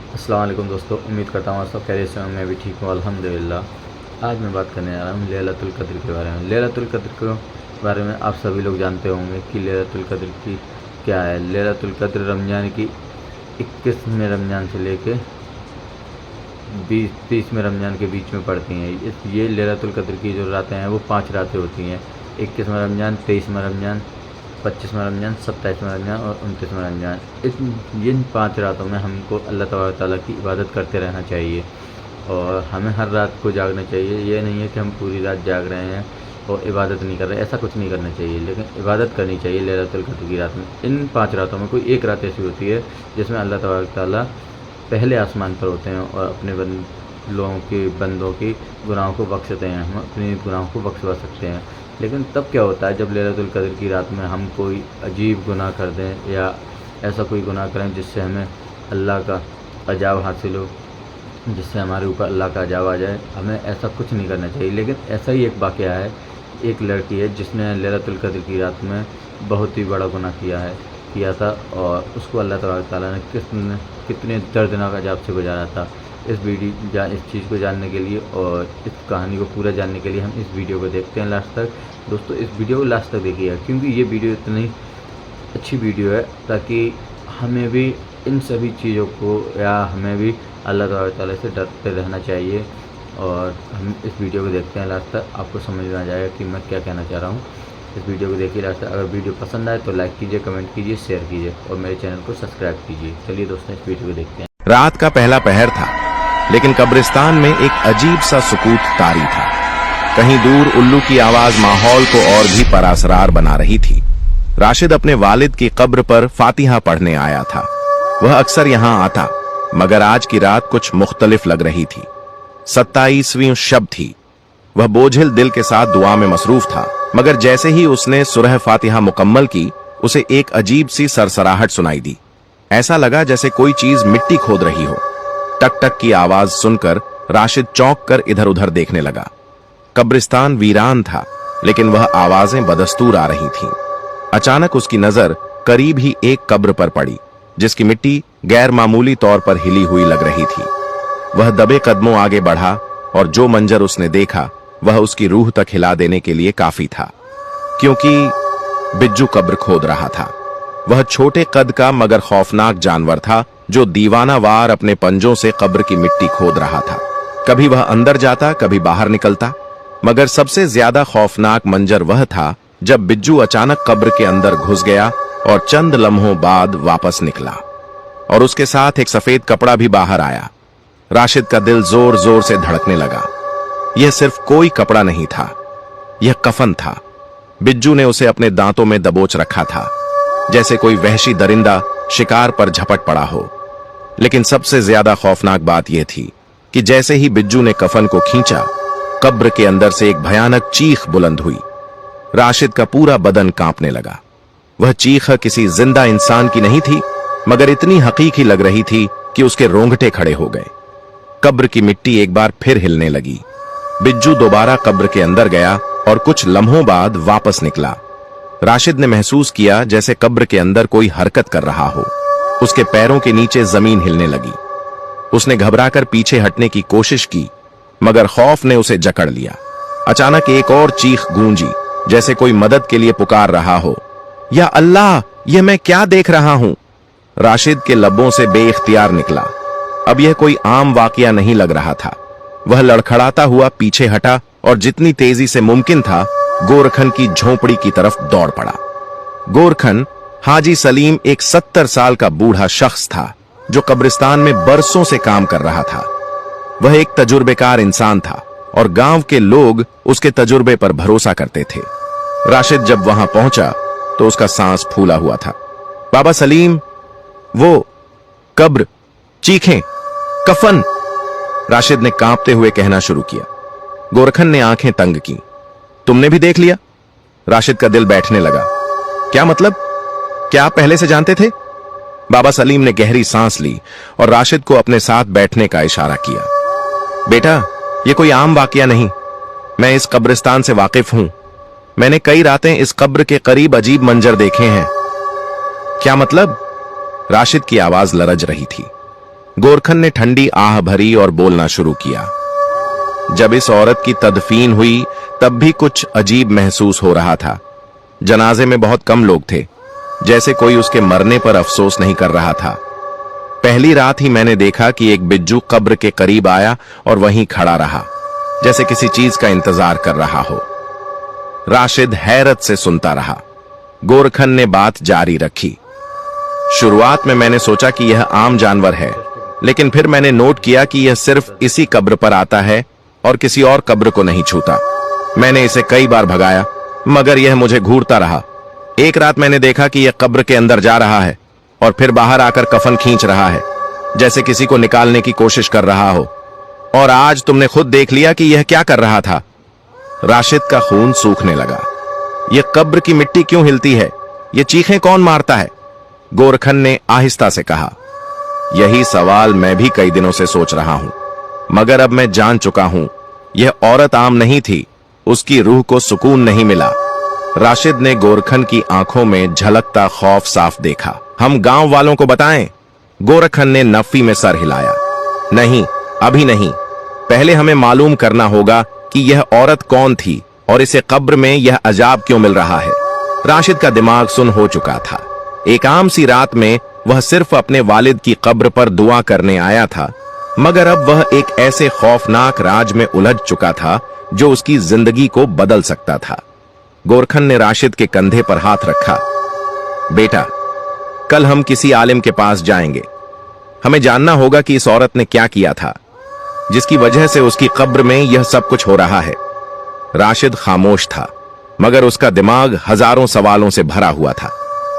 अस्सलाम वालेकुम दोस्तों, उम्मीद करता हूँ आप सब खैरियत से होंगे। मैं भी ठीक हूँ अल्हम्दुलिल्लाह। आज मैं बात करने आ रहा हूँ लैलतुल क़द्र के बारे में। लैलतुल क़द्र के बारे में आप सभी लोग जानते होंगे कि लैलतुल क़द्र की क्या है। लैलतुल क़द्र रमज़ान की 21वें रमज़ान से लेके 20-30वें रमज़ान के बीच में पड़ती हैं। ये लैलतुल क़द्र की जो रातें हैं वो 5 रातें होती हैं। 21वां रमज़ान, 23वां रमज़ान, 25वां रमज़ान, 27वां रमज़ान और 29वां रमज़ान। इन 5 रातों में हमको अल्लाह तबारक ताला की इबादत करते रहना चाहिए और हमें हर रात को जागना चाहिए। ये नहीं है कि हम पूरी रात जाग रहे हैं और इबादत नहीं कर रहे, ऐसा कुछ नहीं करना चाहिए, लेकिन इबादत करनी चाहिए लैलतुल क़द्र की रात में। इन 5 रातों में कोई एक रात ऐसी होती है जिसमें अल्लाह तबारक ताला पहले आसमान पर होते हैं और अपने लोगों के बंदों की गुनाहों को बख्शते हैं। हम अपने गुनाहों को बख्शवा सकते हैं। लेकिन तब क्या होता है जब लैलतुल क़द्र की रात में हम कोई अजीब गुनाह कर दें या ऐसा कोई गुनाह करें जिससे हमें अल्लाह का अजाब हासिल हो, जिससे हमारे ऊपर अल्लाह का अजाब आ जाए। हमें ऐसा कुछ नहीं करना चाहिए। लेकिन ऐसा ही एक वाक़या है, एक लड़की है जिसने लैलतुल क़द्र की रात में बहुत ही बड़ा गुनाह किया था और उसको अल्लाह तबारक ताला ने कितने दर्दनाक अजाब से गुजारा था। इस चीज़ को जानने के लिए और इस कहानी को पूरा जानने के लिए हम इस वीडियो को देखते हैं लास्ट तक। दोस्तों, इस वीडियो को लास्ट तक देखिएगा क्योंकि ये वीडियो इतनी अच्छी वीडियो है ताकि हमें भी इन सभी चीज़ों को या हमें भी अल्लाह तबारक ताला से डरते रहना चाहिए। और हम इस वीडियो को देखते हैं लास्ट तक, आपको समझ में आ जाएगा कि मैं क्या कहना चाह रहा हूँ। इस वीडियो को देखिए लास्ट तक। अगर वीडियो पसंद आए तो लाइक कीजिए, कमेंट कीजिए, शेयर कीजिए और मेरे चैनल को सब्सक्राइब कीजिए। चलिए दोस्तों, इस वीडियो को देखते हैं। रात का पहला पहर था, लेकिन कब्रिस्तान में एक अजीब सा सुकूत तारी था। कहीं दूर उल्लू की आवाज माहौल को और भी परासरार बना रही थी। राशिद अपने वालिद की कब्र पर फातिहा पढ़ने आया था। वह अक्सर यहाँ आता, मगर आज की रात कुछ मुख्तलिफ लग रही थी। 27वीं शब थी। वह बोझिल दिल के साथ दुआ में मसरूफ था, मगर जैसे ही उसने सूरह फातिहा मुकम्मल की, उसे एक अजीब सी सरसराहट सुनाई दी। ऐसा लगा जैसे कोई चीज मिट्टी खोद रही हो। टक टक की आवाज सुनकर राशिद चौंक कर इधर उधर देखने लगा। कब्रिस्तान वीरान था, लेकिन वह आवाजें बदस्तूर आ रही थीं। अचानक उसकी नजर करीब ही एक कब्र पर पड़ी, जिसकी मिट्टी गैर मामूली तौर पर हिली हुई लग रही थी। वह दबे कदमों आगे बढ़ा और जो मंजर उसने देखा वह उसकी रूह तक हिला देने के लिए काफी था, क्योंकि बिज्जू कब्र खोद रहा था। वह छोटे कद का मगर खौफनाक जानवर था जो दीवानावार अपने पंजों से कब्र की मिट्टी खोद रहा था। कभी वह अंदर जाता, कभी बाहर निकलता, मगर सबसे ज्यादा खौफनाक मंजर वह था जब बिज्जू अचानक कब्र के अंदर घुस गया और चंद लम्हों बाद वापस निकला और उसके साथ एक सफेद कपड़ा भी बाहर आया। राशिद का दिल जोर जोर से धड़कने लगा। यह सिर्फ कोई कपड़ा नहीं था, यह कफन था। बिज्जू ने उसे अपने दांतों में दबोच रखा था, जैसे कोई वहशी दरिंदा शिकार पर झपट पड़ा हो। लेकिन सबसे ज्यादा खौफनाक बात यह थी कि जैसे ही बिज्जू ने कफन को खींचा, कब्र के अंदर से एक भयानक चीख बुलंद हुई। राशिद का पूरा बदन कांपने लगा। वह चीख किसी जिंदा इंसान की नहीं थी, मगर इतनी हकीकी लग रही थी कि उसके रोंगटे खड़े हो गए। कब्र की मिट्टी एक बार फिर हिलने लगी। बिज्जू दोबारा कब्र के अंदर गया और कुछ लम्हों बाद वापस निकला। राशिद ने महसूस किया जैसे कब्र के अंदर कोई हरकत कर रहा हो। उसके पैरों के नीचे जमीन हिलने लगी। उसने घबराकर पीछे हटने की कोशिश की, मगर खौफ ने उसे जकड़ लिया। अचानक एक और चीख गूंजी, जैसे कोई मदद के लिए पुकार रहा हो। या अल्लाह, यह मैं क्या देख रहा हूं? राशिद के लबों से बेइख्तियार निकला। अब यह कोई आम वाकया नहीं लग रहा था। वह लड़खड़ाता हुआ पीछे हटा और जितनी तेजी से मुमकिन था गोरखन की झोपड़ी की तरफ दौड़ पड़ा। गोरखन हाजी सलीम एक 70 साल का बूढ़ा शख्स था जो कब्रिस्तान में बरसों से काम कर रहा था। वह एक तजुर्बेकार इंसान था और गांव के लोग उसके तजुर्बे पर भरोसा करते थे। राशिद जब वहां पहुंचा तो उसका सांस फूला हुआ था। बाबा सलीम, वो कब्र, चीखें, कफन, राशिद ने कांपते हुए कहना शुरू किया। गोरखन ने आंखें तंग की। तुमने भी देख लिया? राशिद का दिल बैठने लगा। क्या मतलब? क्या आप पहले से जानते थे? बाबा सलीम ने गहरी सांस ली और राशिद को अपने साथ बैठने का इशारा किया। बेटा, यह कोई आम वाकया नहीं। मैं इस कब्रिस्तान से वाकिफ हूं। मैंने कई रातें इस कब्र के करीब अजीब मंजर देखे हैं। क्या मतलब? राशिद की आवाज लरज रही थी। गोरखन ने ठंडी आह भरी और बोलना शुरू किया। जब इस औरत की तदफीन हुई तब भी कुछ अजीब महसूस हो रहा था। जनाजे में बहुत कम लोग थे, जैसे कोई उसके मरने पर अफसोस नहीं कर रहा था। पहली रात ही मैंने देखा कि एक बिज्जू कब्र के करीब आया और वहीं खड़ा रहा, जैसे किसी चीज का इंतजार कर रहा हो। राशिद हैरत से सुनता रहा। गोरखन ने बात जारी रखी। शुरुआत में मैंने सोचा कि यह आम जानवर है, लेकिन फिर मैंने नोट किया कि यह सिर्फ इसी कब्र पर आता है और किसी और कब्र को नहीं छूता। मैंने इसे कई बार भगाया, मगर यह मुझे घूरता रहा। एक रात मैंने देखा कि यह कब्र के अंदर जा रहा है और फिर बाहर आकर कफन खींच रहा है, जैसे किसी को निकालने की कोशिश कर रहा हो। और आज तुमने खुद देख लिया कि यह क्या कर रहा था। राशिद का खून सूखने लगा। यह कब्र की मिट्टी क्यों हिलती है? यह चीखें कौन मारता है? गोरखन ने आहिस्ता से कहा। यही सवाल मैं भी कई दिनों से सोच रहा हूं, मगर अब मैं जान चुका हूं, यह औरत आम नहीं थी। उसकी रूह को सुकून नहीं मिला। राशिद ने गोरखन की आंखों में झलकता खौफ साफ देखा। हम गांव वालों को बताएं? गोरखन ने नफी में सर हिलाया। नहीं, अभी नहीं। पहले हमें मालूम करना होगा कि यह औरत कौन थी और इसे कब्र में यह अजाब क्यों मिल रहा है। राशिद का दिमाग सुन हो चुका था। एक आम सी रात में वह सिर्फ अपने वालिद की कब्र पर दुआ करने आया था, मगर अब वह एक ऐसे खौफनाक राज में उलझ चुका था जो उसकी जिंदगी को बदल सकता था। गोरखन ने राशिद के कंधे पर हाथ रखा। बेटा, कल हम किसी आलिम के पास जाएंगे। हमें जानना होगा कि इस औरत ने क्या किया था, जिसकी वजह से उसकी कब्र में यह सब कुछ हो रहा है। राशिद खामोश था, मगर उसका दिमाग हजारों सवालों से भरा हुआ था।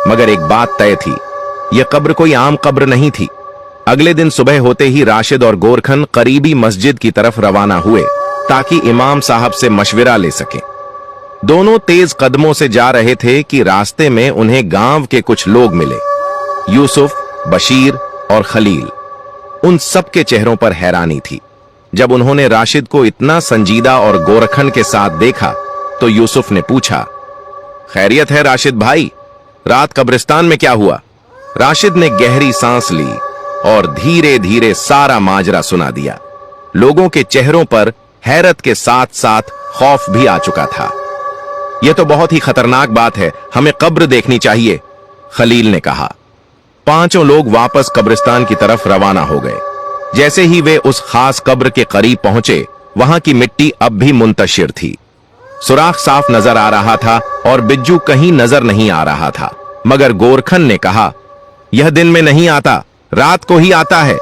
मगर एक बात तय थी, यह कब्र कोई आम कब्र नहीं थी। अगले दिन सुबह होते ही राशिद और गोरखन करीबी मस्जिद की तरफ रवाना हुए ताकि इमाम साहब से मशविरा ले सकें। दोनों तेज कदमों से जा रहे थे कि रास्ते में उन्हें गांव के कुछ लोग मिले। यूसुफ, बशीर और खलील। उन सबके चेहरों पर हैरानी थी। जब उन्होंने राशिद को इतना संजीदा और गोरखन के साथ देखा तो यूसुफ ने पूछा, खैरियत है राशिद भाई? रात कब्रिस्तान में क्या हुआ? राशिद ने गहरी सांस ली और धीरे धीरे सारा माजरा सुना दिया। लोगों के चेहरों पर हैरत के साथ साथ खौफ भी आ चुका था। यह तो बहुत ही खतरनाक बात है, हमें कब्र देखनी चाहिए, खलील ने कहा। पांचों लोग वापस कब्रिस्तान की तरफ रवाना हो गए। जैसे ही वे उस खास कब्र के करीब पहुंचे, वहां की मिट्टी अब भी मुंतशिर थी। सुराख साफ नजर आ रहा था और बिज्जू कहीं नजर नहीं आ रहा था। मगर गोरखन ने कहा, यह दिन में नहीं आता, रात को ही आता है।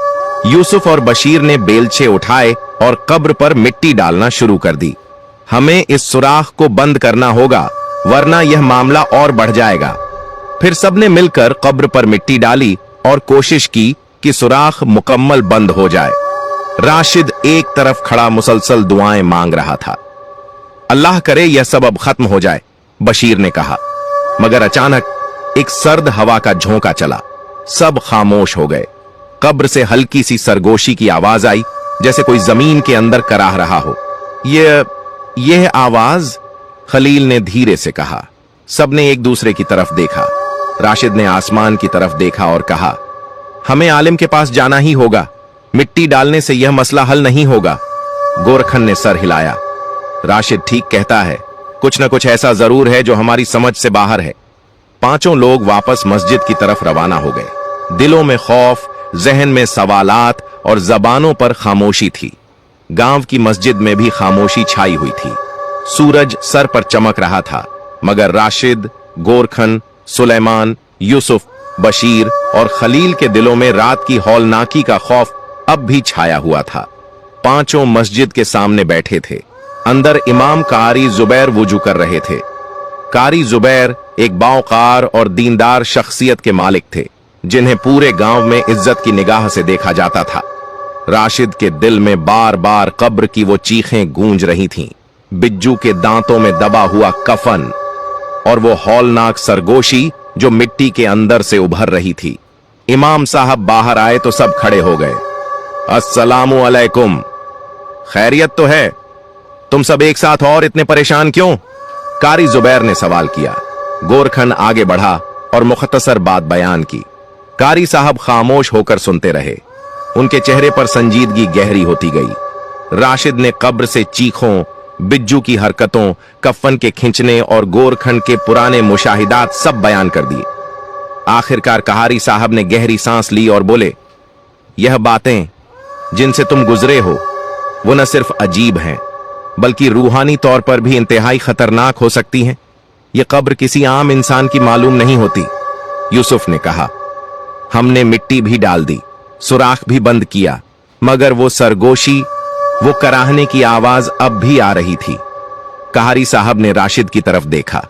यूसुफ और बशीर ने बेलचे उठाए और कब्र पर मिट्टी डालना शुरू कर दी। हमें इस सुराख को बंद करना होगा, वरना यह मामला और बढ़ जाएगा। फिर सबने मिलकर कब्र पर मिट्टी डाली और कोशिश की कि सुराख मुकम्मल बंद हो जाए। राशिद एक तरफ खड़ा मुसलसल दुआएं मांग रहा था। अल्लाह करे यह सब अब खत्म हो जाए, बशीर ने कहा। मगर अचानक एक सर्द हवा का झोंका चला। सब खामोश हो गए। कब्र से हल्की सी सरगोशी की आवाज आई, जैसे कोई जमीन के अंदर कराह रहा हो। यह आवाज, खलील ने धीरे से कहा। सबने एक दूसरे की तरफ देखा। राशिद ने आसमान की तरफ देखा और कहा, हमें आलिम के पास जाना ही होगा। मिट्टी डालने से यह मसला हल नहीं होगा। गोरखन ने सर हिलाया। राशिद ठीक कहता है, कुछ न कुछ ऐसा जरूर है जो हमारी समझ से बाहर है। पांचों लोग वापस मस्जिद की तरफ रवाना हो गए। दिलों में खौफ, जहन में सवालात और जबानों पर खामोशी थी। गांव की मस्जिद में भी खामोशी छाई हुई थी। सूरज सर पर चमक रहा था, मगर राशिद, गोरखन, सुलेमान, यूसुफ, बशीर और खलील के दिलों में रात की हौलनाकी का खौफ अब भी छाया हुआ था। पांचों मस्जिद के सामने बैठे थे। अंदर इमाम कारी जुबैर वुजू कर रहे थे। कारी जुबैर एक बावकार और दीनदार शख्सियत के मालिक थे, जिन्हें पूरे गांव में इज्जत की निगाह से देखा जाता था। राशिद के दिल में बार बार कब्र की वो चीखें गूंज रही थीं, बिज्जू के दांतों में दबा हुआ कफन और वो हौलनाक सरगोशी जो मिट्टी के अंदर से उभर रही थी। इमाम साहब बाहर आए तो सब खड़े हो गए। अस्सलामु अलैकुम, खैरियत तो है? तुम सब एक साथ और इतने परेशान क्यों? कारी जुबैर ने सवाल किया। गोरखन आगे बढ़ा और मुख्तसर बात बयान की। कारी साहब खामोश होकर सुनते रहे। उनके चेहरे पर संजीदगी गहरी होती गई। राशिद ने कब्र से चीखों, बिज्जू की हरकतों, कफन के खींचने और गोरखंड के पुराने मुशाहिदात सब बयान कर दिए। आखिरकार कहारी साहब ने गहरी सांस ली और बोले, यह बातें जिनसे तुम गुजरे हो वो न सिर्फ अजीब हैं बल्कि रूहानी तौर पर भी इंतहाई खतरनाक हो सकती हैं। यह कब्र किसी आम इंसान की मालूम नहीं होती। यूसुफ ने कहा, हमने मिट्टी भी डाल दी, सुराख भी बंद किया, मगर वो सरगोशी, वो कराहने की आवाज अब भी आ रही थी। कहारी साहब ने राशिद की तरफ देखा।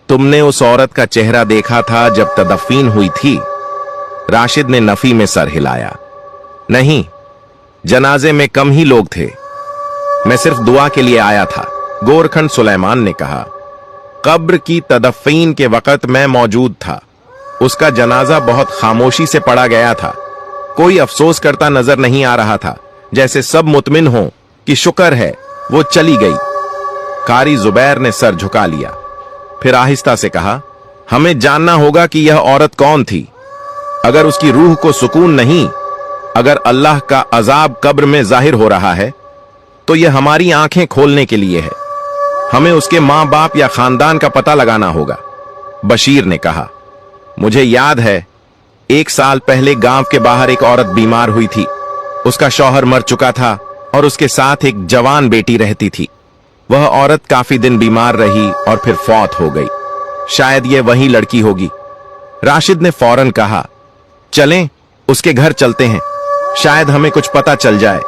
तुमने उस औरत का चेहरा देखा था जब तदफीन हुई थी? राशिद ने नफी में सर हिलाया। नहीं, जनाजे में कम ही लोग थे, मैं सिर्फ दुआ के लिए आया था। गोरखंड सुलेमान ने कहा, कब्र की तदफीन के वक्त मैं मौजूद था। उसका जनाजा बहुत खामोशी से पड़ा गया था। कोई अफसोस करता नजर नहीं आ रहा था, जैसे सब मुतमिन हों कि शुक्र है वो चली गई। कारी जुबैर ने सर झुका लिया, फिर आहिस्ता से कहा, हमें जानना होगा कि यह औरत कौन थी। अगर उसकी रूह को सुकून नहीं, अगर अल्लाह का अजाब कब्र में जाहिर हो रहा है, तो यह हमारी आंखें खोलने के लिए है। हमें उसके मां बाप या खानदान का पता लगाना होगा। बशीर ने कहा, मुझे याद है 1 साल पहले गांव के बाहर एक औरत बीमार हुई थी। उसका शौहर मर चुका था और उसके साथ एक जवान बेटी रहती थी। वह औरत काफी दिन बीमार रही और फिर फौत हो गई। शायद यह वही लड़की होगी। राशिद ने फौरन कहा, चलें उसके घर चलते हैं, शायद हमें कुछ पता चल जाए।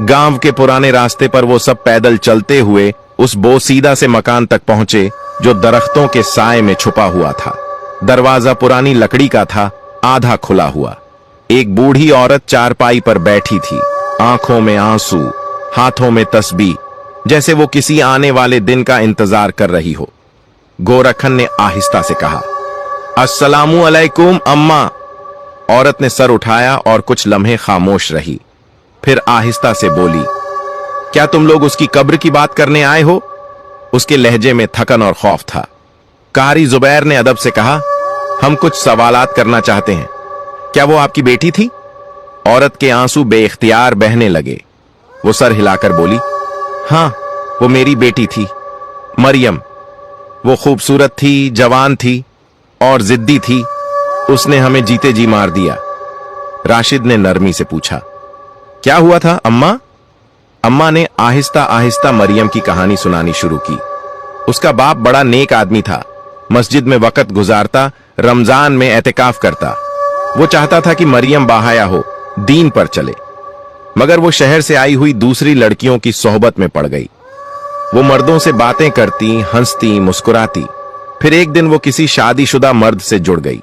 गांव के पुराने रास्ते पर वो सब पैदल चलते हुए उस बोसीदा से मकान तक पहुंचे जो दरख्तों के साए में छुपा हुआ था। दरवाजा पुरानी लकड़ी का था, आधा खुला हुआ। एक बूढ़ी औरत चारपाई पर बैठी थी, आंखों में आंसू, हाथों में तस्बीह, जैसे वो किसी आने वाले दिन का इंतजार कर रही हो। गोरखन ने आहिस्ता से कहा, अस्सलामु अलैकुम अम्मा। औरत ने सर उठाया और कुछ लम्हे खामोश रही, फिर आहिस्ता से बोली, क्या तुम लोग उसकी कब्र की बात करने आए हो? उसके लहजे में थकन और खौफ था। कारी जुबैर ने अदब से कहा, हम कुछ सवालात करना चाहते हैं। क्या वो आपकी बेटी थी? औरत के आंसू बेइख्तियार बहने लगे। वो सर हिलाकर बोली, हां, वो मेरी बेटी थी, मरियम। वो खूबसूरत थी, जवान थी और जिद्दी थी। उसने हमें जीते जी मार दिया। राशिद ने नरमी से पूछा, क्या हुआ था अम्मा? अम्मा ने आहिस्ता आहिस्ता मरियम की कहानी सुनानी शुरू की। उसका बाप बड़ा नेक आदमी था, मस्जिद में वक्त गुजारता, रमजान में एहतिकाफ करता। वो चाहता था कि मरियम बाहया हो, दीन पर चले, मगर वो शहर से आई हुई दूसरी लड़कियों की सोहबत में पड़ गई। वो मर्दों से बातें करती, हंसती, मुस्कुराती। फिर एक दिन वो किसी शादीशुदा मर्द से जुड़ गई।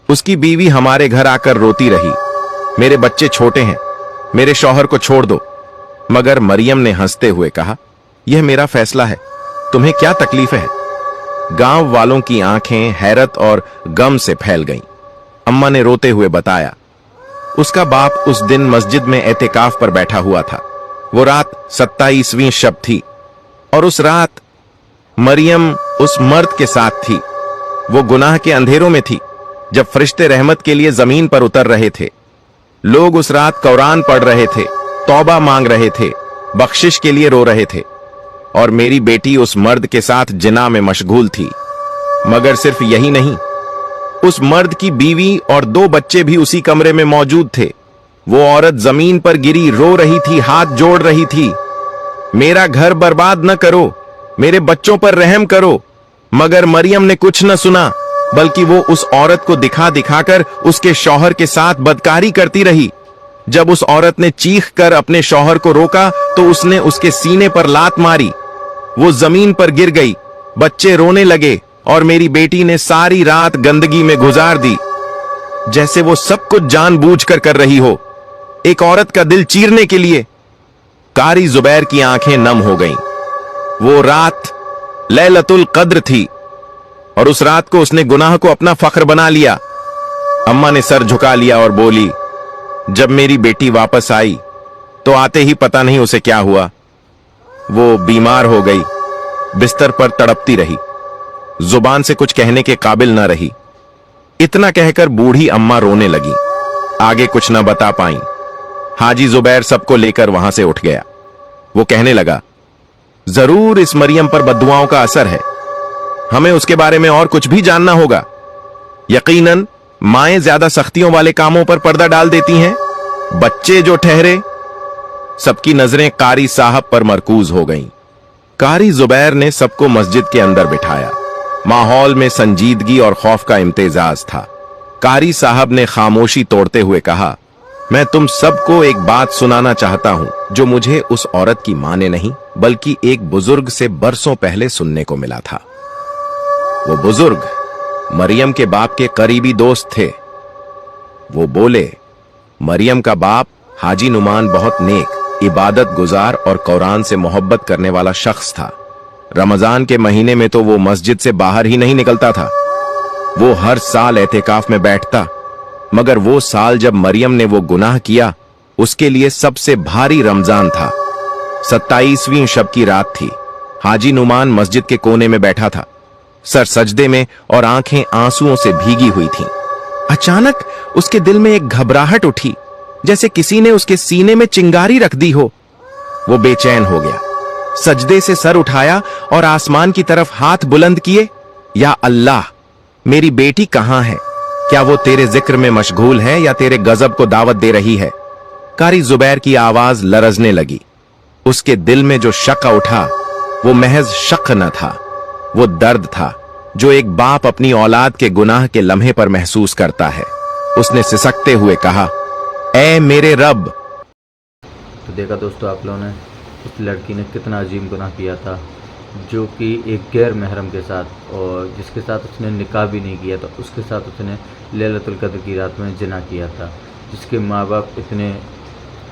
उसकी बीवी हमारे घर आकर रोती रही, मेरे बच्चे छोटे हैं, मेरे शौहर को छोड़ दो। मगर मरियम ने हंसते हुए कहा, यह मेरा फैसला है, तुम्हें क्या तकलीफ है? गांव वालों की आंखें हैरत और गम से फैल गईं। अम्मा ने रोते हुए बताया, उसका बाप उस दिन मस्जिद में एहतिकाफ पर बैठा हुआ था। वो रात 27वीं शब थी और उस रात मरियम उस मर्द के साथ थी। वो गुनाह के अंधेरों में थी जब फरिश्ते रहमत के लिए जमीन पर उतर रहे थे। लोग उस रात कुरान पढ़ रहे थे, तौबा मांग रहे थे, बख्शिश के लिए रो रहे थे, और मेरी बेटी उस मर्द के साथ जिना में मशगूल थी। मगर सिर्फ यही नहीं, उस मर्द की बीवी और 2 बच्चे भी उसी कमरे में मौजूद थे। वो औरत जमीन पर गिरी रो रही थी, हाथ जोड़ रही थी, मेरा घर बर्बाद न करो, मेरे बच्चों पर रहम करो। मगर मरियम ने कुछ न सुना, बल्कि वो उस औरत को दिखा दिखाकर उसके शौहर के साथ बदकारी करती रही। जब उस औरत ने चीख कर अपने शौहर को रोका तो उसने उसके सीने पर लात मारी। वो जमीन पर गिर गई, बच्चे रोने लगे और मेरी बेटी ने सारी रात गंदगी में गुजार दी, जैसे वो सब कुछ जानबूझकर कर रही हो, एक औरत का दिल चीरने के लिए। कारी जुबैर की आंखें नम हो गईं। वो रात लैलतुल कद्र थी और उस रात को उसने गुनाह को अपना फख्र बना लिया। अम्मा ने सर झुका लिया और बोली, जब मेरी बेटी वापस आई तो आते ही पता नहीं उसे क्या हुआ। वो बीमार हो गई, बिस्तर पर तड़पती रही, जुबान से कुछ कहने के काबिल न रही। इतना कहकर बूढ़ी अम्मा रोने लगी, आगे कुछ न बता पाई। हाजी जुबैर सबको लेकर वहां से उठ गया। वो कहने लगा, जरूर इस मरियम पर बद्दुआओं का असर है, हमें उसके बारे में और कुछ भी जानना होगा। यकीनन माएं ज्यादा सख्तियों वाले कामों पर पर्दा डाल देती हैं, बच्चे जो ठहरे। सबकी नजरें कारी साहब पर मरकूज हो गईं। कारी जुबैर ने सबको मस्जिद के अंदर बिठाया। माहौल में संजीदगी और खौफ का इम्तिजाज था। कारी साहब ने खामोशी तोड़ते हुए कहा, मैं तुम सबको एक बात सुनाना चाहता हूं जो मुझे उस औरत की मां ने नहीं बल्कि एक बुजुर्ग से बरसों पहले सुनने को मिला था। वो बुजुर्ग मरियम के बाप के करीबी दोस्त थे। वो बोले, मरियम का बाप हाजी नुमान बहुत नेक, इबादत गुजार और कुरान से मोहब्बत करने वाला शख्स था। रमजान के महीने में तो वो मस्जिद से बाहर ही नहीं निकलता था। वो हर साल एहतिकाफ में बैठता, मगर वो साल जब मरियम ने वो गुनाह किया, उसके लिए सबसे भारी रमजान था। 27वीं शब की रात थी। हाजी नुमान मस्जिद के कोने में बैठा था, सर सजदे में और आंखें आंसुओं से भीगी हुई थीं। अचानक उसके दिल में एक घबराहट उठी, जैसे किसी ने उसके सीने में चिंगारी रख दी हो। वो बेचैन हो गया, सजदे से सर उठाया और आसमान की तरफ हाथ बुलंद किए। या अल्लाह, मेरी बेटी कहां है? क्या वो तेरे जिक्र में मशगूल है या तेरे गजब को दावत दे रही है? कारी जुबैर की आवाज लरजने लगी। उसके दिल में जो शक उठा वो महज शक न था, वो दर्द था जो एक बाप अपनी औलाद के गुनाह के लम्हे पर महसूस करता है। उसने सिसकते हुए कहा, ऐ मेरे रब। तो देखा दोस्तों आप लोगों ने, उस लड़की ने कितना अजीम गुनाह किया था, जो कि एक गैर महरम के साथ, और जिसके साथ उसने निकाह भी नहीं किया था, उसके साथ उसने लैलतुल कद्र की रात में जिना किया था। जिसके माँ बाप इतने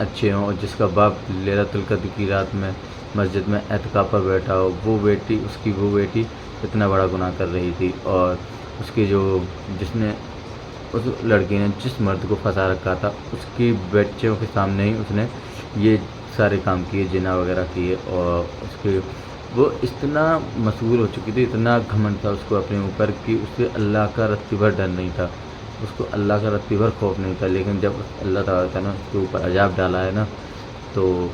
अच्छे हों और जिसका बाप लैलतुल कद्र की रात में मस्जिद में एतकाफ पर बैठा हो, वो बेटी इतना बड़ा गुनाह कर रही थी। और उसकी जिसने उस लड़की ने जिस मर्द को फंसा रखा था, उसकी बच्चों के सामने ही उसने ये सारे काम किए, जिना वगैरह किए। और वो इतना मशगूल हो चुकी थी, इतना घमंड था उसको अपने ऊपर कि उसे अल्लाह का रत्ती भर डर नहीं था, उसको अल्लाह का रत्ती भर खौफ नहीं था। लेकिन जब अल्लाह ताला ने उसके ऊपर अजाब डाला है ना, तो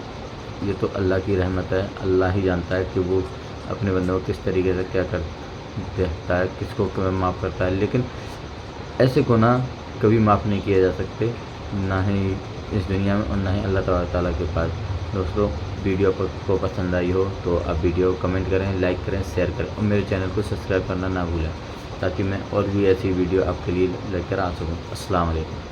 ये तो अल्लाह की रहमत है। अल्लाह ही जानता है कि वो अपने बंदों को किस तरीके से क्या कर देता है, किसको माफ़ करता है। लेकिन ऐसे गुनाह कभी माफ़ नहीं किए जा सकते, ना ही इस दुनिया में और ना ही अल्लाह ताला के पास। दोस्तों, वीडियो को पसंद आई हो तो आप वीडियो को कमेंट करें, लाइक करें, शेयर करें और मेरे चैनल को सब्सक्राइब करना ना भूलें, ताकि मैं और भी ऐसी वीडियो आपके लिए लेकर आ सकूँ। अस्सलाम वालेकुम।